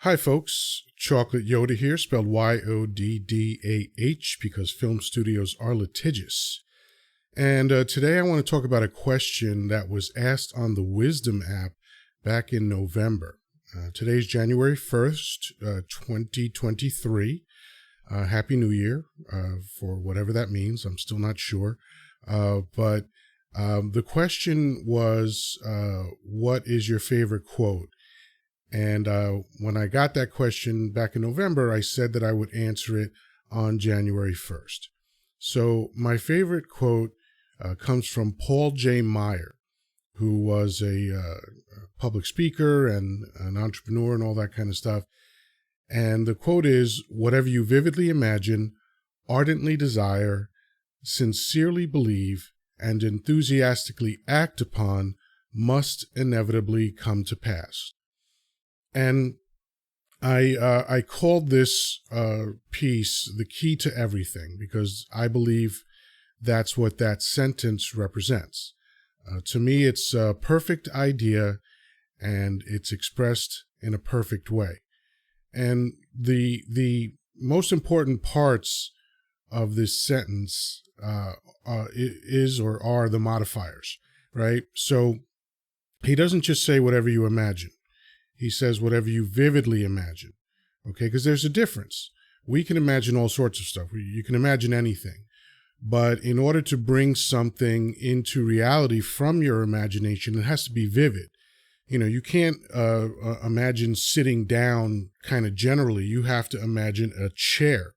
Hi, folks. Chocolate Yoddah here, spelled Yoddah, because film studios are litigious. And today I want to talk about a question that was asked on the Wisdom app back in November. Today's January 1st, 2023. Happy New Year, for whatever that means. I'm still not sure. But the question was, what is your favorite quote? And when I got that question back in November, I said that I would answer it on January 1st. So my favorite quote comes from Paul J. Meyer, who was a public speaker and an entrepreneur and all that kind of stuff. And the quote is, "Whatever you vividly imagine, ardently desire, sincerely believe, and enthusiastically act upon must inevitably come to pass." And I called this piece the key to everything, because I believe that's what that sentence represents. To me, it's a perfect idea, and it's expressed in a perfect way. And the most important parts of this sentence are the modifiers, right? So he doesn't just say whatever you imagine. He says whatever you vividly imagine, okay? Because there's a difference. We can imagine all sorts of stuff. You can imagine anything. But in order to bring something into reality from your imagination, it has to be vivid. You know, you can't imagine sitting down kind of generally. You have to imagine a chair,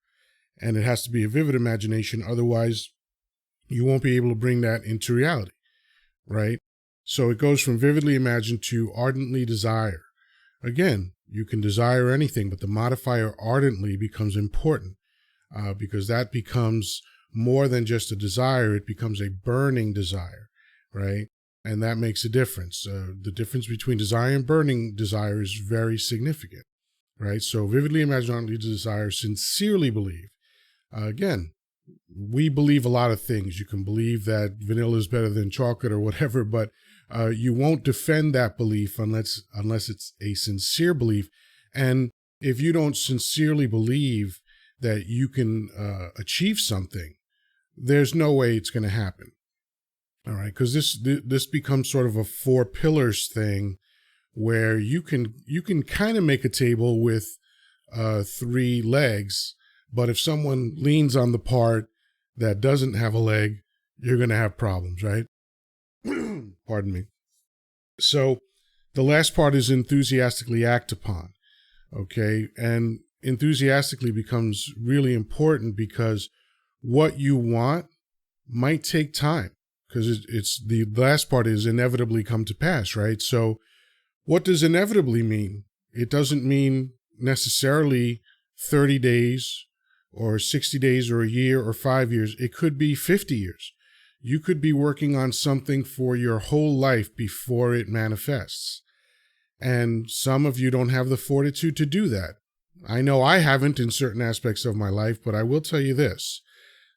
and it has to be a vivid imagination. Otherwise, you won't be able to bring that into reality, right? So it goes from vividly imagine to ardently desire. Again, you can desire anything, but the modifier ardently becomes important because that becomes more than just a desire. It becomes a burning desire, right? And that makes a difference. The difference between desire and burning desire is very significant, right? So vividly imagine, ardently desire, sincerely believe. Again, we believe a lot of things. You can believe that vanilla is better than chocolate or whatever, but you won't defend that belief unless it's a sincere belief. And if you don't sincerely believe that you can achieve something, there's no way it's going to happen. All right, because this becomes sort of a four pillars thing, where you can kind of make a table with three legs, but if someone leans on the part that doesn't have a leg, you're going to have problems, right? Pardon me. So the last part is enthusiastically act upon, okay? And enthusiastically becomes really important because what you want might take time, because it's the last part is inevitably come to pass, right? So what does inevitably mean? It doesn't mean necessarily 30 days or 60 days or a year or 5 years. It could be 50 years. You could be working on something for your whole life before it manifests. And some of you don't have the fortitude to do that. I know I haven't in certain aspects of my life, but I will tell you this.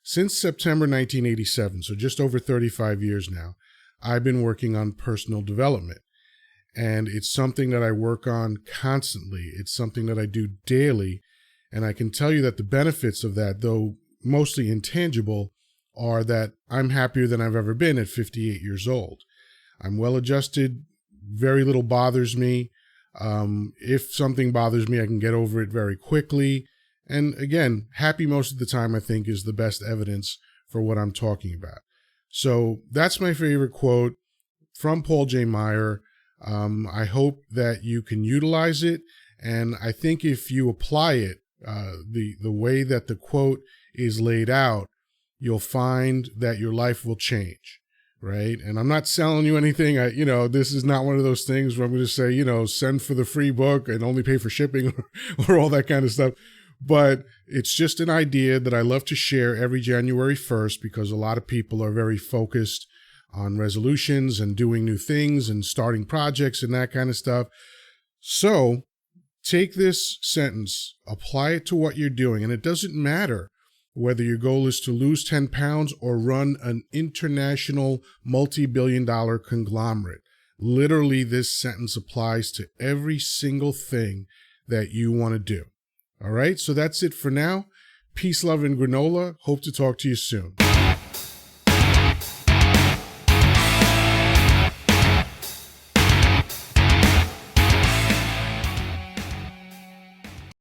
Since September 1987, so just over 35 years now, I've been working on personal development. And it's something that I work on constantly. It's something that I do daily. And I can tell you that the benefits of that, though mostly intangible, are that I'm happier than I've ever been at 58 years old. I'm well adjusted. Very little bothers me. If something bothers me, I can get over it very quickly. And again, happy most of the time, I think, is the best evidence for what I'm talking about. So that's my favorite quote from Paul J. Meyer. I hope that you can utilize it. And I think if you apply it, the way that the quote is laid out, you'll find that your life will change, right? And I'm not selling you anything. This is not one of those things where I'm going to say, send for the free book and only pay for shipping or all that kind of stuff. But it's just an idea that I love to share every January 1st, because a lot of people are very focused on resolutions and doing new things and starting projects and that kind of stuff. So take this sentence, apply it to what you're doing, and it doesn't matter whether your goal is to lose 10 pounds or run an international multi-billion-dollar conglomerate. Literally, this sentence applies to every single thing that you want to do. All right, so that's it for now. Peace, love, and granola. Hope to talk to you soon.